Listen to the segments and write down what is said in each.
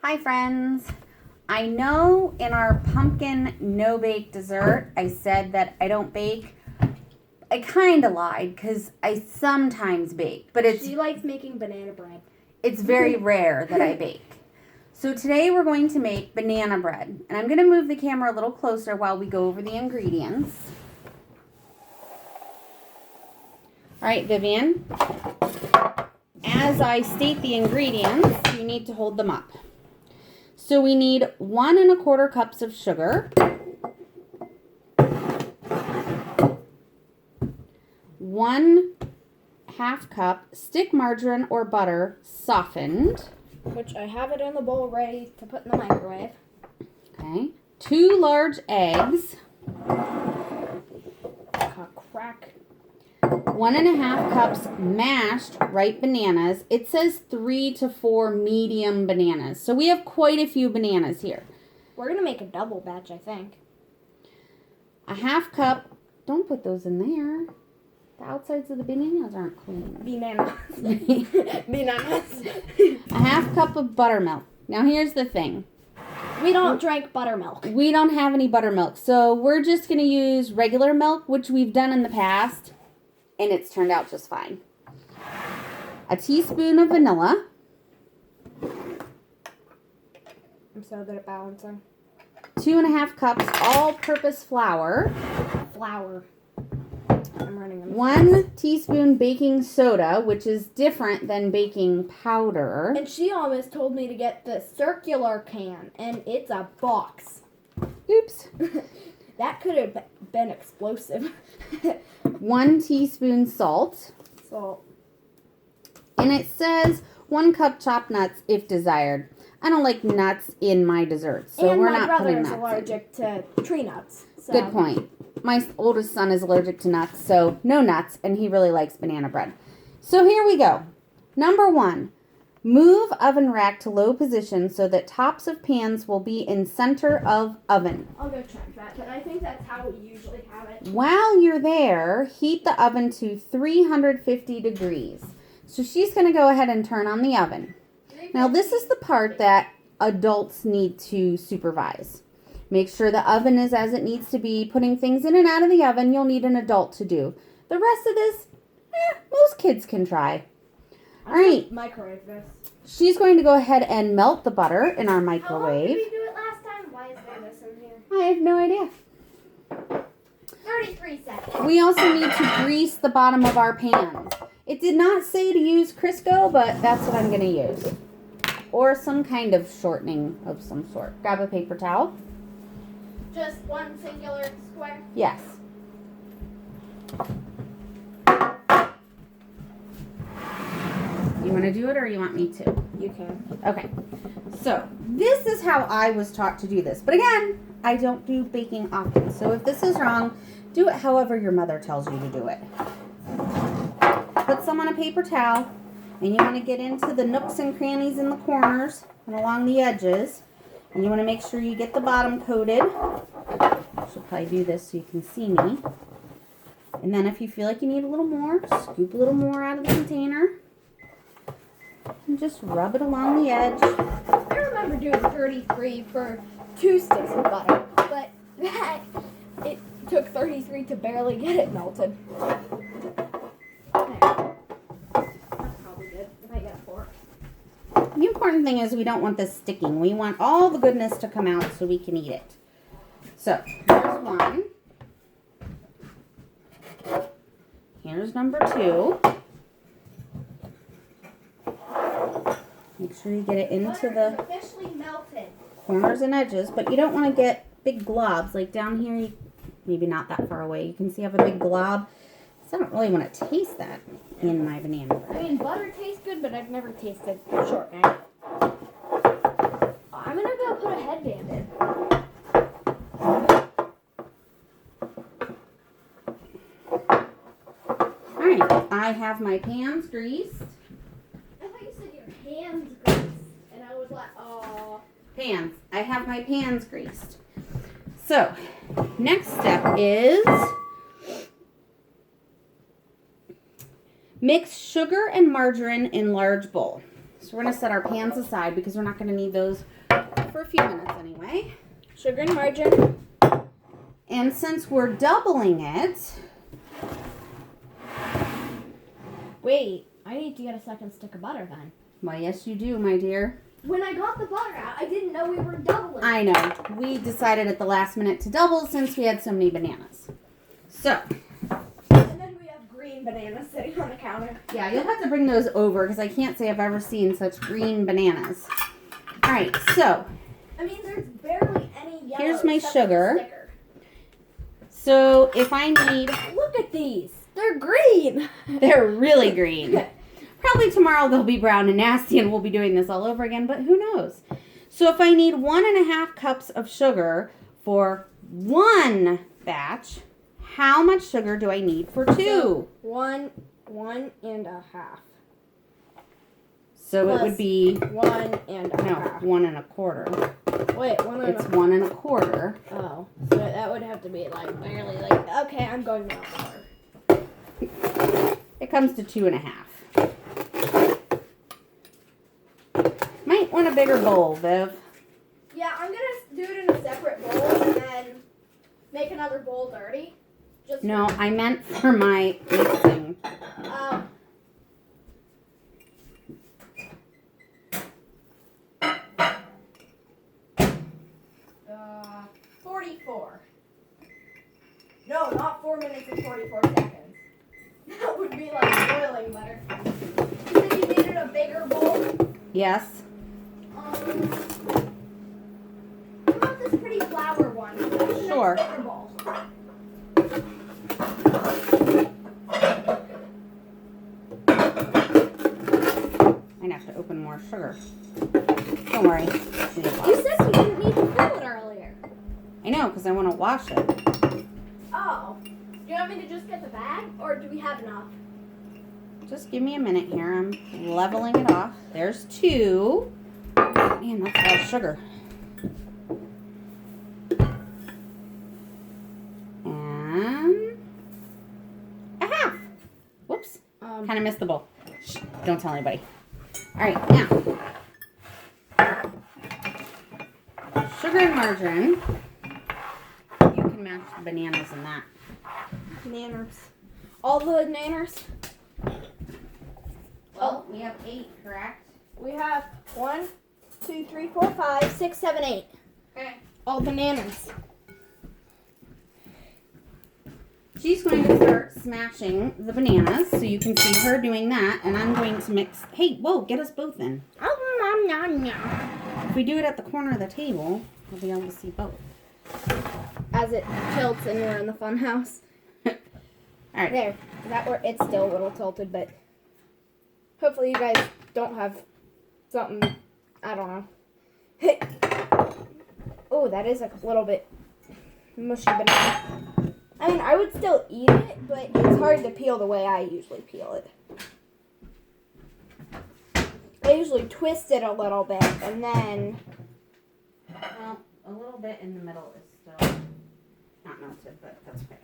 Hi friends. I know in our pumpkin no-bake dessert, I said that I don't bake. I kind of lied because I sometimes bake, but She likes making banana bread. It's very rare that I bake. So today we're going to make banana bread. And I'm going to move the camera a little closer while we go over the ingredients. All right, Vivian. As I state the ingredients, you need to hold them up. So we need 1 1/4 cups of sugar, 1/2 cup stick margarine or butter softened. Which I have it in the bowl ready to put in the microwave. Okay. 2 large eggs. Crack. 1 1/2 cups mashed ripe bananas. It says 3 to 4 medium bananas. So we have quite a few bananas here. We're going to make a double batch, I think. 1/2 cup. Don't put those in there. The outsides of the bananas aren't clean. Bananas. Bananas. 1/2 cup of buttermilk. Now here's the thing. We don't drink buttermilk. We don't have any buttermilk. So we're just going to use regular milk, which we've done in the past. And it's turned out just fine. A teaspoon of vanilla. I'm so good at balancing. 2 1/2 cups all-purpose flour. Flour. I'm running a 1 teaspoon baking soda, which is different than baking powder. And she almost told me to get the circular can, and it's a box. Oops. That could have been explosive. 1 teaspoon salt. Salt. And it says 1 cup chopped nuts if desired. I don't like nuts in my desserts, so and we're my not putting brother is nuts allergic to tree nuts. So. Good point. My oldest son is allergic to nuts, so no nuts, and he really likes banana bread. So here we go. Number 1, move oven rack to low position so that tops of pans will be in center of oven. I'll go check that, but I think that's how we usually have it. While you're there, heat the oven to 350 degrees. So she's going to go ahead and turn on the oven. Now this is the part that adults need to supervise. Make sure the oven is as it needs to be. Putting things in and out of the oven, you'll need an adult to do. The rest of this, most kids can try. All right. Microwave this. She's going to go ahead and melt the butter in our microwave. How long did we do it last time? Why is there this in here? I have no idea. 33 seconds. We also need to grease the bottom of our pans. It did not say to use Crisco, but that's what I'm going to use. Or some kind of shortening of some sort. Grab a paper towel. Just one singular square? Yes. You want to do it or you want me to? You can. Okay. So, this is how I was taught to do this. But again, I don't do baking often. So if this is wrong, do it however your mother tells you to do it. Put some on a paper towel. And you want to get into the nooks and crannies in the corners and along the edges. And you want to make sure you get the bottom coated. I should probably do this so you can see me. And then if you feel like you need a little more, scoop a little more out of the container. And just rub it along the edge. I remember doing 33 for 2 sticks of butter. But it took 33 to barely get it melted. The important thing is we don't want this sticking. We want all the goodness to come out so we can eat it. So, here's 1. Here's number 2. Make sure you get it into the officially melted. corners and edges, but you don't want to get big globs. Like down here, maybe not that far away. You can see I have a big glob. So I don't really want to taste that in my banana bread. I mean, butter tastes good, but I've never tasted shortening. I'm going to go put a headband in. Alright, I have my pans greased. I thought you said your hands greased, and I was like, oh. Pans. I have my pans greased. So, next step is mix sugar and margarine in large bowl. So we're going to set our pans aside because we're not going to need those for a few minutes anyway. Sugar and margarine. And since we're doubling it, Wait, I need to get a second stick of butter then. well, yes, you do, my dear. When I got the butter out, I didn't know we were doubling. I know. We decided at the last minute to double since we had so many bananas. So, And then we have green bananas sitting on the counter. yeah, you'll have to bring those over because I can't say I've ever seen such green bananas. All right, so I mean, there's barely any yellow. Here's my except for the sugar. sticker. so if I need, Look at these. They're green. they're really green. Probably tomorrow they'll be brown and nasty and we'll be doing this all over again, but who knows? So if I need 1.5 cups of sugar for one batch, how much sugar do I need for two? One and a half. So it plus would be, 1 and a no, half. 1.25. Wait, 1 and It's a 1.25. Oh, so that would have to be like barely like. Okay, I'm going now. It comes to 2.5. Might want a bigger bowl, Viv. Yeah, I'm gonna do it in a separate bowl and then make another bowl dirty. Just No, I meant for my mixing. 44. No, not 4 minutes and 44 seconds. That would be like boiling butter. You said you needed a bigger bowl? Yes. What about this pretty flour one? That's a Sure. bigger bowl. I'd have to open more sugar. Don't worry. You said you didn't need to fill it earlier. I know, because I want to wash it. Oh. Do you want me to just get the bag, or do we have enough? Just give me a minute here. I'm leveling it off. There's 2. Man, that's a lot of sugar. And a half. Whoops. Kind of missed the bowl. Shh, don't tell anybody. All right, now. Sugar and margarine. You can match the bananas in that. Nanners. All the nanners? Well, we have 8, correct? We have 1, 2, 3, 4, 5, 6, 7, 8. Okay. All the nanners. She's going to start smashing the bananas, so you can see her doing that, and I'm going to mix. Hey, whoa, get us both in. Oh, nom, nom, nom. If we do it at the corner of the table, we'll be able to see both. As it tilts and we're in the fun house. All right. There. That where it's still a little tilted, but hopefully you guys don't have something, I don't know. Oh, that is a little bit mushy banana. I mean, I would still eat it, but it's hard to peel the way I usually peel it. I usually twist it a little bit, and then... Well, a little bit in the middle is still not melted, but that's okay.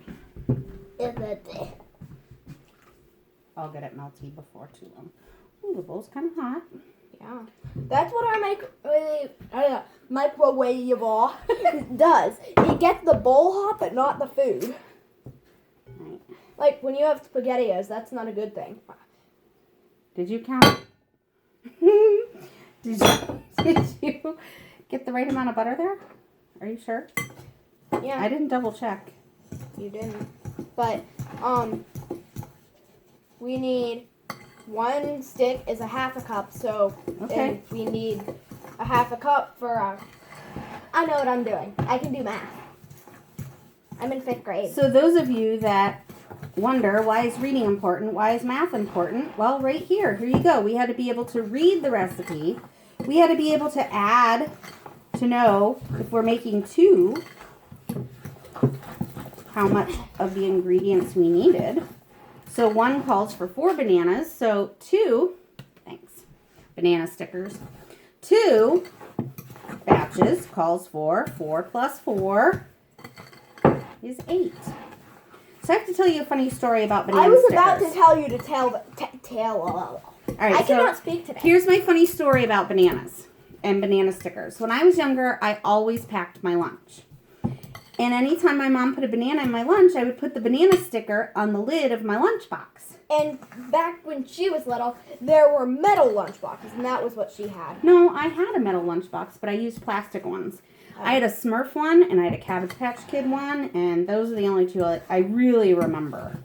I'll get it melty before too long. Ooh, the bowl's kind of hot. Yeah. That's what our microwave does. It gets the bowl hot, but not the food. Right. Like, when you have SpaghettiOs, that's not a good thing. Did you count? Did you get the right amount of butter there? Are you sure? Yeah, I didn't double check. you didn't. But, we need 1 stick is a half a cup, so Okay. and we need a half a cup for I know what I'm doing. I can do math. I'm in 5th grade. So those of you that wonder, why is reading important? Why is math important? Well, right here. Here you go. We had to be able to read the recipe. We had to be able to add to know if we're making 2, how much of the ingredients we needed. So 1 calls for 4 bananas. So 2, thanks, banana stickers. 2 batches calls for 4 plus 4 is 8. So I have to tell you a funny story about banana I was stickers. about to tell you to tell All right, I so cannot speak today. here's my funny story about bananas and banana stickers. When I was younger, I always packed my lunch. And anytime my mom put a banana in my lunch, I would put the banana sticker on the lid of my lunchbox. And back when she was little, there were metal lunchboxes, and that was what she had. No, I had a metal lunchbox, but I used plastic ones. I had a Smurf one, and I had a Cabbage Patch Kid one, and those are the only two I really remember.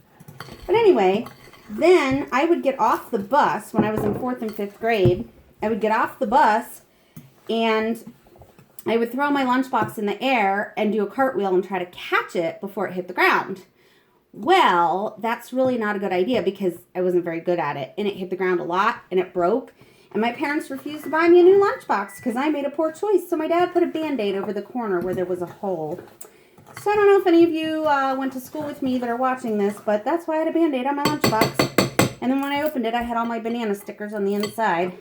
But anyway, then I would get off the bus when I was in 4th and 5th grade. I would get off the bus, and I would throw my lunchbox in the air and do a cartwheel and try to catch it before it hit the ground. Well, that's really not a good idea because I wasn't very good at it, and it hit the ground a lot, and it broke. And my parents refused to buy me a new lunchbox because I made a poor choice. So my dad put a Band-Aid over the corner where there was a hole. So I don't know if any of you went to school with me that are watching this, but that's why I had a Band-Aid on my lunchbox. And then when I opened it, I had all my banana stickers on the inside.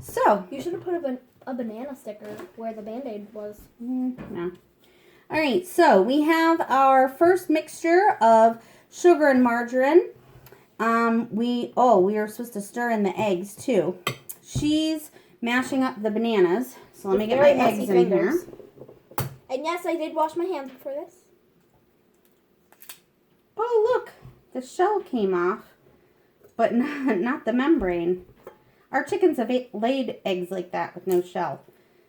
So. You should have put a banana sticker where the Band-Aid was. No. All right, so we have our first mixture of sugar and margarine. We are supposed to stir in the eggs too. She's mashing up the bananas. So let me get my eggs in here. And yes, I did wash my hands before this. Oh, look. The shell came off, but not the membrane. Our chickens have laid eggs like that with no shell.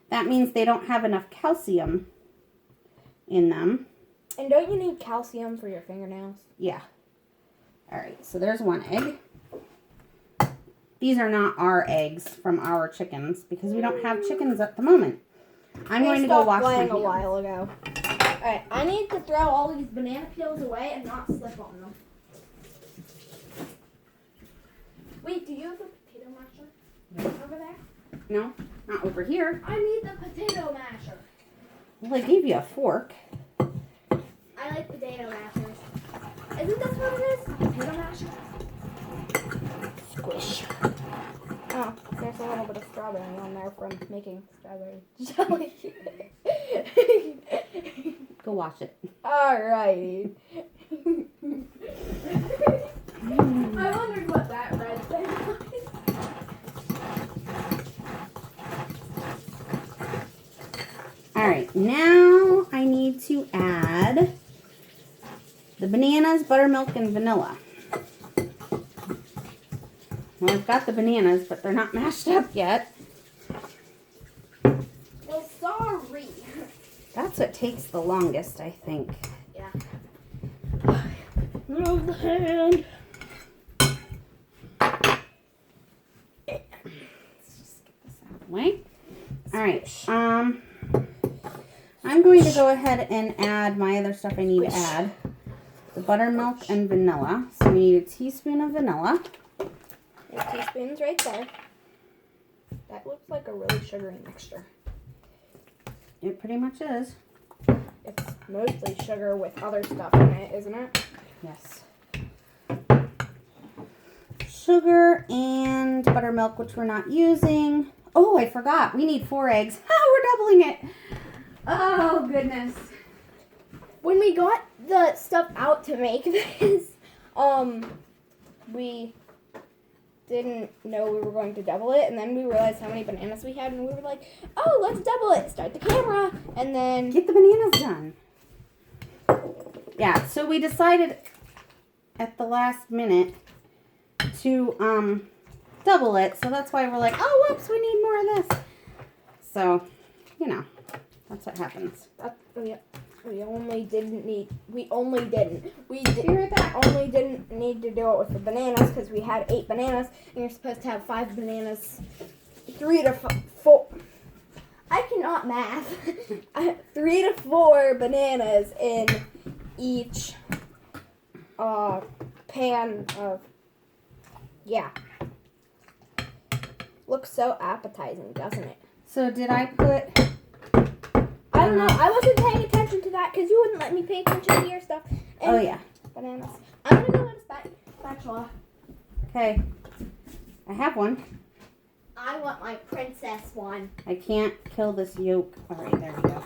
That means they don't have enough calcium in them. And don't you need calcium for your fingernails? Yeah. All right, so there's one egg. These are not our eggs from our chickens because we don't have chickens at the moment. I'm going to go wash my hands. A while ago. All right, I need to throw all these banana peels away and not slip on them. Wait, do you have a potato masher over there? No, not over here. I need the potato masher. Well, I gave you a fork. I like potato mashers. Isn't this what it is? Potato masher? Squish. Oh, there's a little bit of strawberry on there from making strawberry jelly. Go wash it. Alrighty. I wondered what that red thing was. Alright, now I need to add the bananas, buttermilk, and vanilla. Well, I've got the bananas, but they're not mashed up yet. Well, sorry. That's what takes the longest, I think. Yeah. Move the hand. Let's just get this out of the way. Alright, I'm going to go ahead and add my other stuff I need to add. The buttermilk and vanilla. So we need a teaspoon of vanilla. There's teaspoons right there. That looks like a really sugary mixture. It pretty much is. It's mostly sugar with other stuff in it, isn't it? Yes. Sugar and buttermilk, which we're not using. Oh, I forgot. We need 4 eggs. We're doubling it. Oh, goodness. When we got the stuff out to make this, we didn't know we were going to double it, and then we realized how many bananas we had, and we were like, oh, let's double it. Start the camera, and then... Get the bananas done. Yeah, so we decided at the last minute to double it, so that's why we're like, oh, whoops, we need more of this. So, you know, that's what happens. We only didn't need to do it with the bananas because we had 8 bananas, and you're supposed to have 5 bananas, 3 to 4. I cannot math. 3 to 4 bananas in each pan of, yeah. Looks so appetizing, doesn't it? So did I put... I don't know. I wasn't paying attention to that because you wouldn't let me pay attention to your stuff. And oh, yeah. Bananas. I'm going to go with a spatula. Okay. I have one. I want my princess one. I can't kill this yolk. All right, there we go.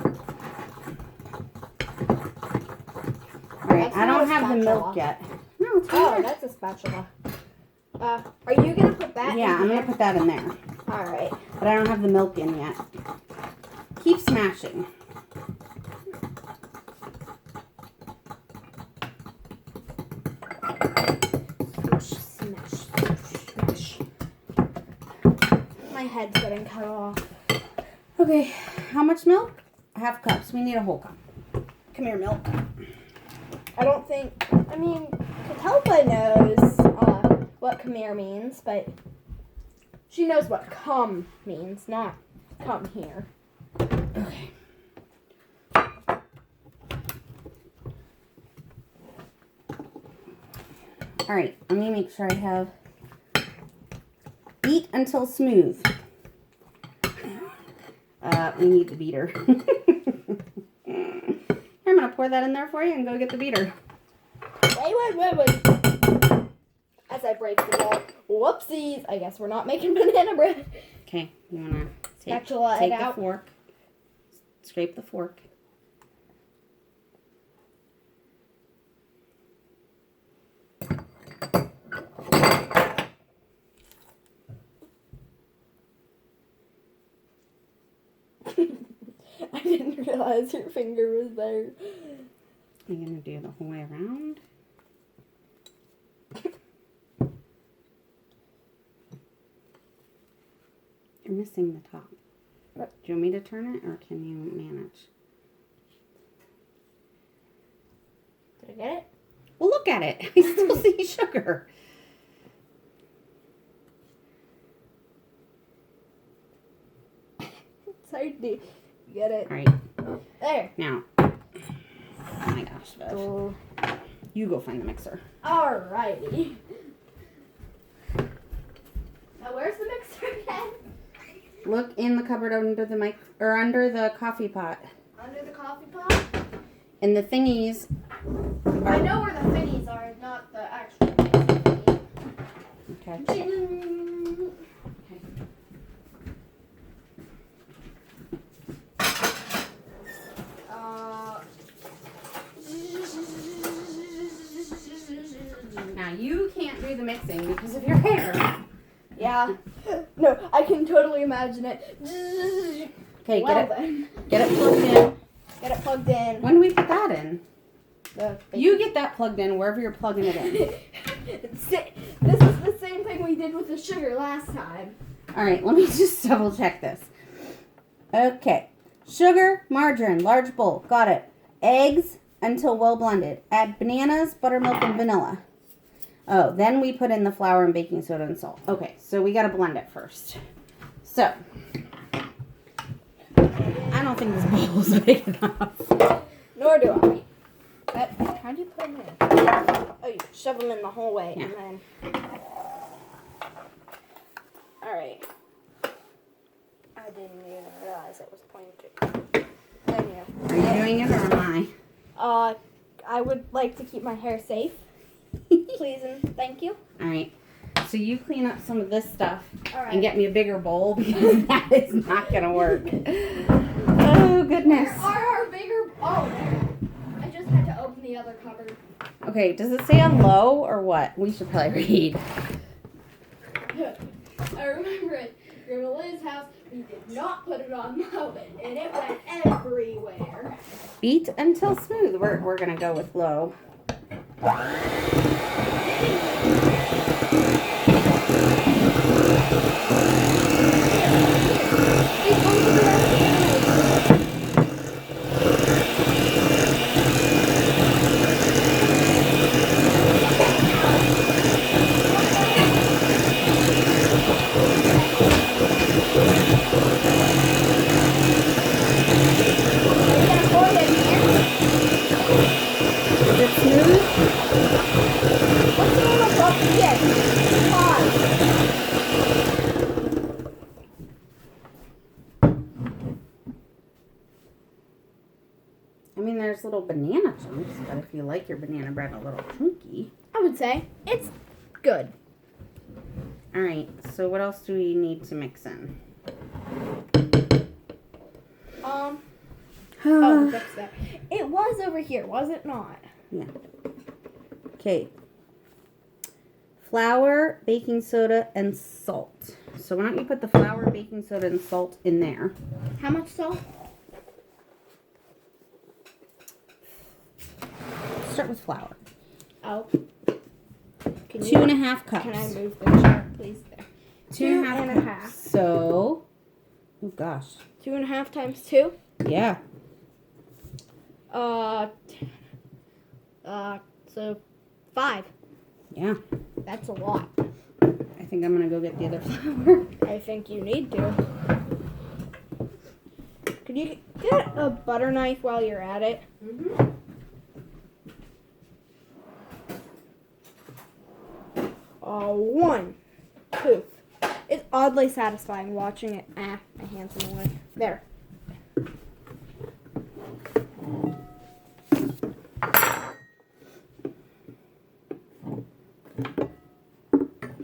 All right, I don't have the milk yet. No, it's right Oh, there. that's a spatula. Are you gonna put that? Yeah, I'm gonna put that in there. All right. But I don't have the milk in yet. Keep smashing. Smash, smash. My head's getting cut off. Okay, how much milk? Half cups. We need a whole cup. Come here, milk. I don't think. I mean, Catalpa knows what come here means, but she knows what come means, not come here. Okay. All right, let me make sure I have beat until smooth. We need the beater. I'm gonna pour that in there for you and go get the beater. Wait. As I break the ball. Whoopsies. I guess we're not making banana bread. Okay, you wanna take Spatula it the out. fork, scrape the fork. I didn't realize your finger was there. I'm gonna do the whole way around. You're missing the top. Do you want me to turn it or can you manage? Did I get it? Well, look at it. I still see sugar. It's hard to get it. All right, There. now. Oh my gosh, Viv. Oh. You go find the mixer. Alrighty. Now where's the mixer again? Look in the cupboard under the mic or under the coffee pot. Under the coffee pot? And the thingies. I know where the thingies are, not the actual thingy. Okay. Now you can't do the mixing because of your hair. Yeah. No, I can totally imagine it. Okay, Well, get it plugged in. Get it plugged in. When do we put that in? The You get that plugged in wherever you're plugging it in. This is the same thing we did with the sugar last time. All right, let me just double check this. Okay. Sugar, margarine, large bowl. Got it. Eggs until well blended. Add bananas, buttermilk, and vanilla. Oh, then we put in the flour and baking soda and salt. Okay, so we got to blend it first. So, I don't think this bowl is big enough. Nor do I. But how'd you put them in? Oh, you shove them in the whole way Yeah. and then. Alright. I didn't even realize it was pointed. Then you. Are you doing it or am I? I would like to keep my hair safe. Please and thank you. All right. So you clean up some of this stuff Alright. and get me a bigger bowl because that is not going to work. Oh, goodness. Our bigger. Oh, there. I just had to open the other cupboard. Okay, does it say on low or what? We should probably read. I remember at Grandma Liz's house, we did not put it on low, and it went everywhere. Beat until smooth. We're going to go with low. Is it smooth? What's the name of both? Yes. Pause. I mean, there's little banana chunks, but if you like your banana bread a little chunky. I would say it's good. All right, so what else do we need to mix in? Oh, that's that. It was over here, was it not? Yeah. Okay. flour, baking soda, and salt. So why don't you put the flour, baking soda, and salt in there? How much salt? Start with flour. Oh. Can 2.5 cups. Can I move the chart, please? There. 2.5 cups. So, oh gosh. 2.5 times 2? Yeah. So 5. Yeah. That's a lot. I think I'm gonna go get the other flour. I think you need to. Could you get a butter knife while you're at it? Mm-hmm. 1. Poof. It's oddly satisfying watching it. My hand's in the way. There.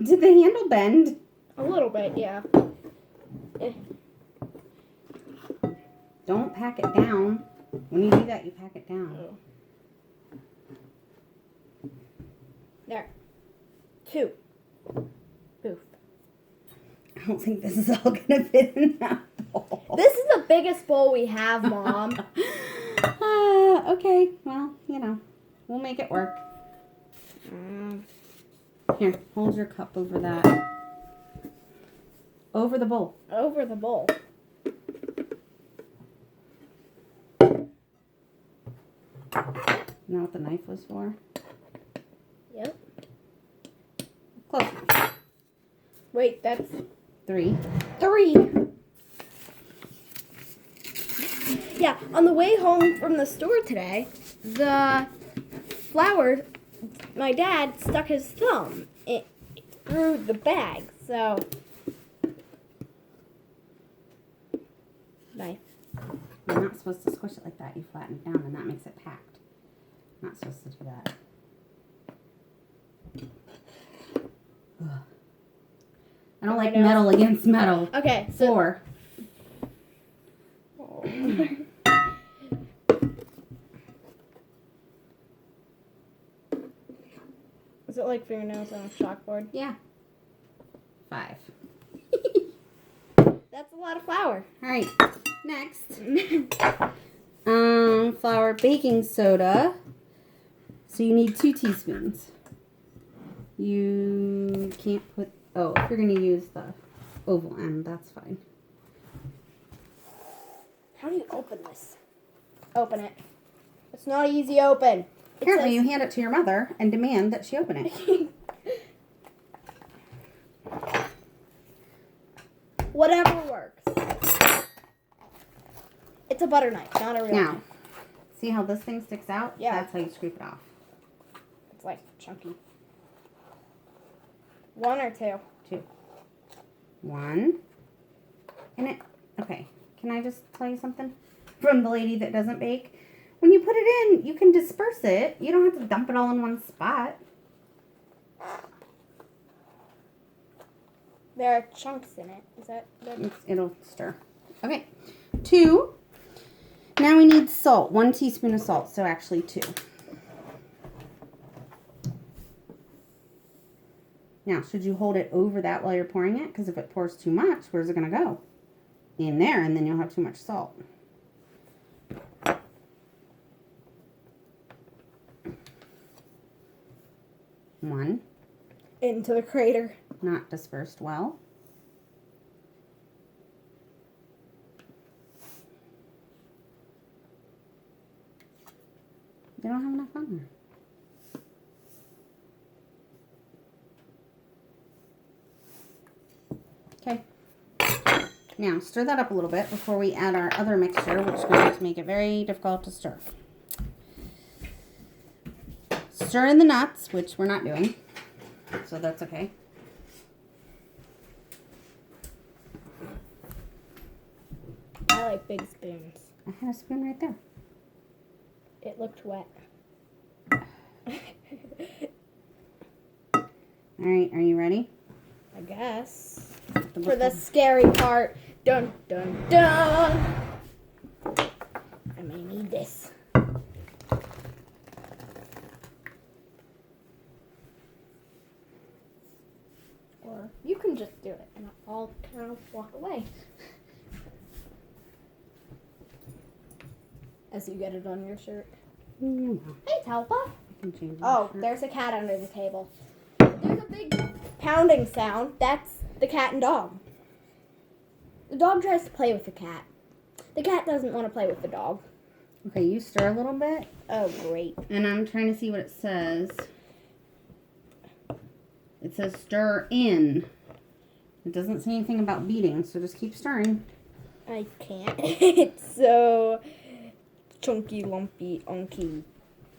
Did the handle bend? A little bit, yeah. Don't pack it down. When you do that, you pack it down. There. 2. Poof. I don't think this is all gonna fit in that bowl. This is the biggest bowl we have, Mom. Okay. Well, we'll make it work. Here, hold your cup over that. Over the bowl. Over the bowl. You know what the knife was for? Yep. Close. Wait, that's 3. 3. Yeah, on the way home from the store today, the flour, my dad stuck his thumb through the bag, so. Knife. You're not supposed to squish it like that. You flatten it down and that makes it packed. Not supposed to do that. Ugh. I don't like metal against metal. Okay, so. 4. Oh. Is it like fingernails on a chalkboard? Yeah. 5. That's a lot of flour. All right. Next. Flour, baking soda. So you need 2 teaspoons. You can't put, if you're going to use the oval end, that's fine. How do you open this? Open it. It's not an easy open. Apparently you hand it to your mother and demand that she open it. Whatever works. It's a butter knife, not a real Now, knife. see how this thing sticks out? Yeah. That's how you scrape it off. It's like chunky. 1 or 2? 2. 1. Okay, can I just tell you something? From the lady that doesn't bake. When you put it in, you can disperse it. You don't have to dump it all in one spot. There are chunks in it. Is that good? It'll stir. Okay. 2. Now we need salt. 1 teaspoon of salt. So actually 2. Now, should you hold it over that while you're pouring it? Because if it pours too much, where's it going to go? In there, and then you'll have too much salt. One. Into the crater. Not dispersed well. They don't have enough on there. Okay. Now, stir that up a little bit before we add our other mixture, which is going to make it very difficult to stir. Stir in the nuts, which we're not doing, so that's okay. I like big spoons. I had a spoon right there. It looked wet. All right, are you ready? I guess. The For the scary part. Dun, dun, dun. I may need this. just do it, and I'll kind of walk away. As you get it on your shirt. Hey, Talpa. Oh, there's a cat under the table. There's a big pounding sound. That's the cat and dog. The dog tries to play with the cat. The cat doesn't want to play with the dog. Okay, you stir a little bit. Oh, great. And I'm trying to see what it says. It says stir in. It doesn't say anything about beating, so just keep stirring. I can't. It's so chunky, lumpy, unky,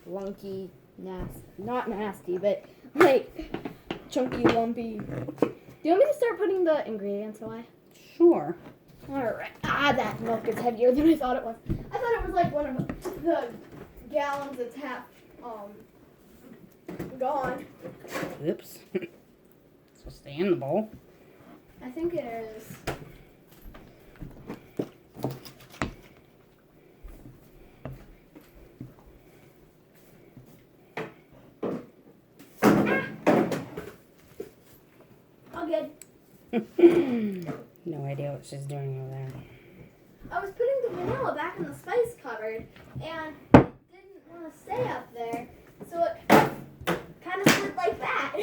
lunky, nasty. Not nasty, but like chunky, lumpy. Do you want me to start putting the ingredients away? Sure. Alright. Ah, that milk is heavier than I thought it was. I thought it was like one of the gallons that's half gone. Oops. So stay in the bowl. I think it is. All good. No idea what she's doing over there. I was putting the vanilla back in the spice cupboard, and it didn't want to stay up there, so it kind of slid like that.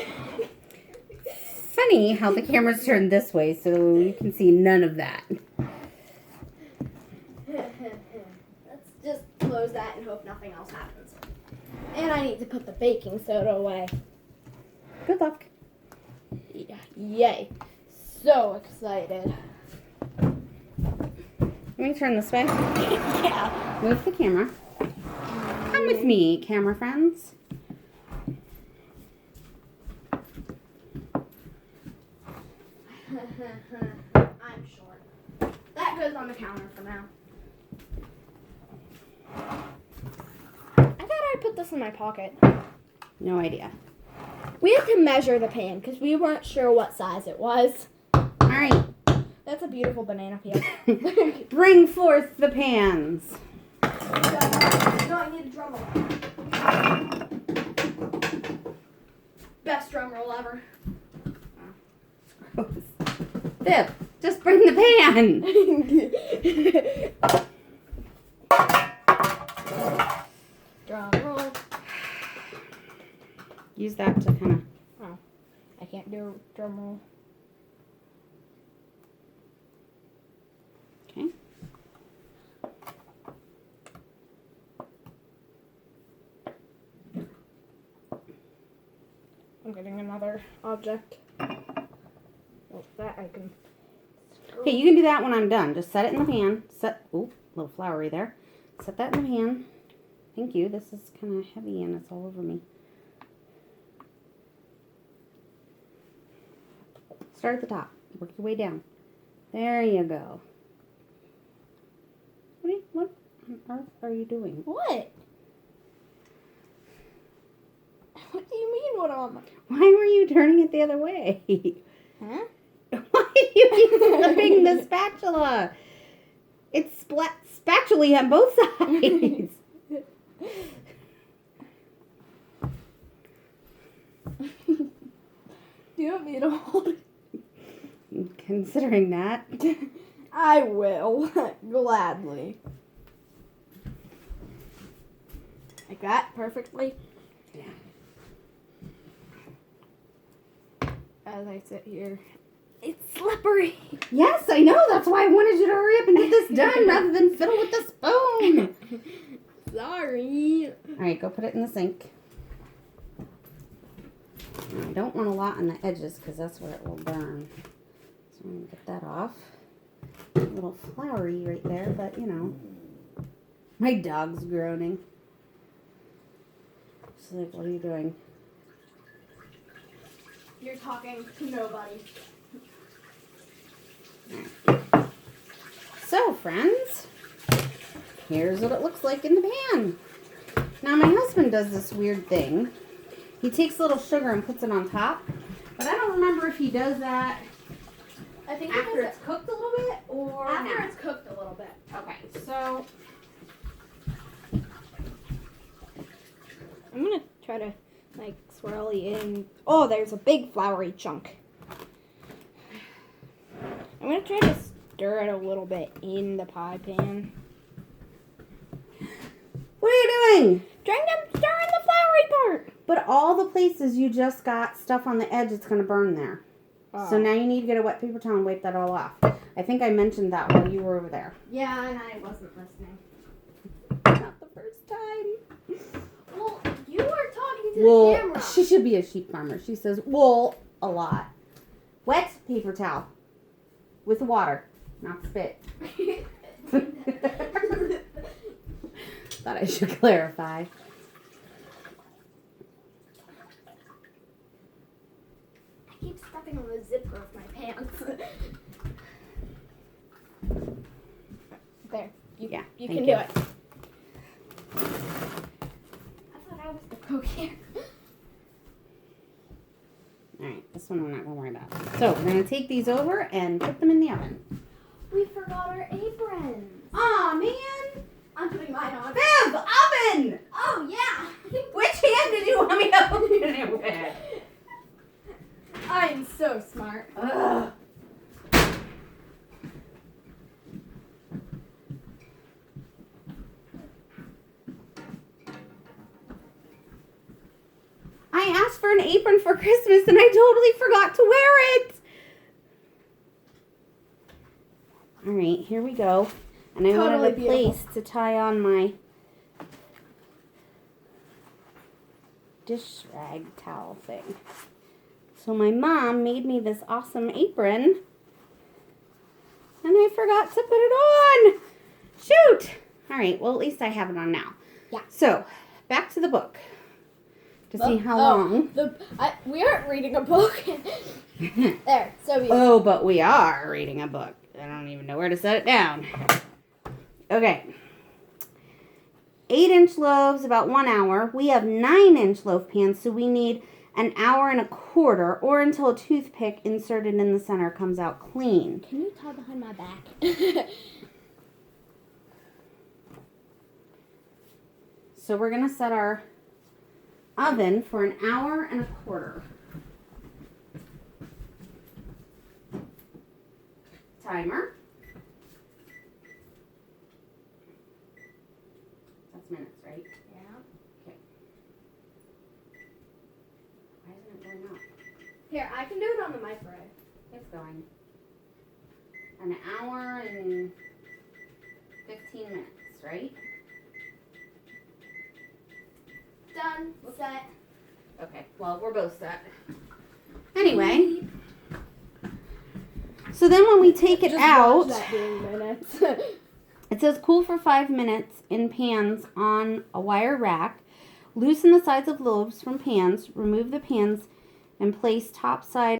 Funny how the camera's turned this way so you can see none of that. Let's just close that and hope nothing else happens. And I need to put the baking soda away. Good luck. Yeah, yay. So excited. Let me turn this way. Yeah. Move the camera. Come with me, camera friends. I'm short. That goes on the counter for now. I thought I put this in my pocket. No idea. We had to measure the pan because we weren't sure what size it was. All right. That's a beautiful banana peel. Bring forth the pans. No, I need a drum roll. Best drum roll ever. Viv, just bring the pan. Drum roll. Use that to kind of... Oh, I can't do a drum roll. Okay. I'm getting another object. Oh, that I can... Okay, you can do that when I'm done. Just set it in the pan. Ooh, a little floury there. Set that in the pan. Thank you. This is kind of heavy and it's all over me. Start at the top. Work your way down. There you go. What on earth are you doing? What? What do you mean, what am Why were you turning it the other way? Huh? Why do you keep flipping the spatula? It's spatula on both sides. Do you want me to hold it? Considering that. I will. Gladly. Like that? Perfectly? Yeah. As I sit here. It's slippery. Yes, I know. That's why I wanted you to hurry up and get this done rather than fiddle with the spoon. Sorry. All right, go put it in the sink. I don't want a lot on the edges because that's where it will burn. So I'm going to get that off. A little floury right there, but you know. My dog's groaning. She's like, what are you doing? You're talking to nobody. So, friends, here's what it looks like in the pan. Now, my husband does this weird thing. He takes a little sugar and puts it on top. But I don't remember if he does that I think after it's cooked a little bit or after not. it's cooked a little bit. Okay, so I'm gonna try to like swirl it in. Oh, there's a big floury chunk. I'm gonna try to stir it a little bit in the pie pan. What are you doing? Trying to stir in the floury part. But all the places you just got stuff on the edge, it's going to burn there. So now you need to get a wet paper towel and wipe that all off. I think I mentioned that while you were over there. Yeah, and I wasn't listening. Not the first time. Well, you were talking to the Wool. camera. She should be a sheep farmer. She says wool a lot. Wet paper towel. With water. Not spit. Thought I should clarify. I keep stepping on the zipper of my pants. There. You Thank can do it. I thought I was the cook here. Alright, this one I'm not going to worry about. So, we're going to take these over and put them in the oven. We forgot our aprons. Aw, man! I'm putting mine on. Bev, oven! Oh, yeah. Which hand did you want me to open it with? I'm so smart. Ugh. I asked for an apron for Christmas and I totally forgot to wear it. All right, here we go. And I Totally wanted a beautiful. place to tie on my dish rag towel thing. So my mom made me this awesome apron and I forgot to put it on. Shoot. All right, well, at least I have it on now. Yeah. So, back to the book to see how long. We aren't reading a book. There, so beautiful. Oh, but we are reading a book. I don't even know where to set it down. Okay. 8-inch loaves, about 1 hour. We have 9-inch loaf pans, so we need an hour and a quarter, or until a toothpick inserted in the center comes out clean. Can you tie behind my back? So we're going to set our oven for an hour and a quarter. Timer. That's minutes, right? Yeah. Okay. Why isn't it going up? Here, I can do it on the microwave. It's going. An hour and 15 minutes, right? Done. Set. Okay, well, we're both set. Anyway, so then when we take it Just out, watch that being minutes. it says cool for 5 minutes in pans on a wire rack. Loosen the sides of loaves from pans, remove the pans, and place top side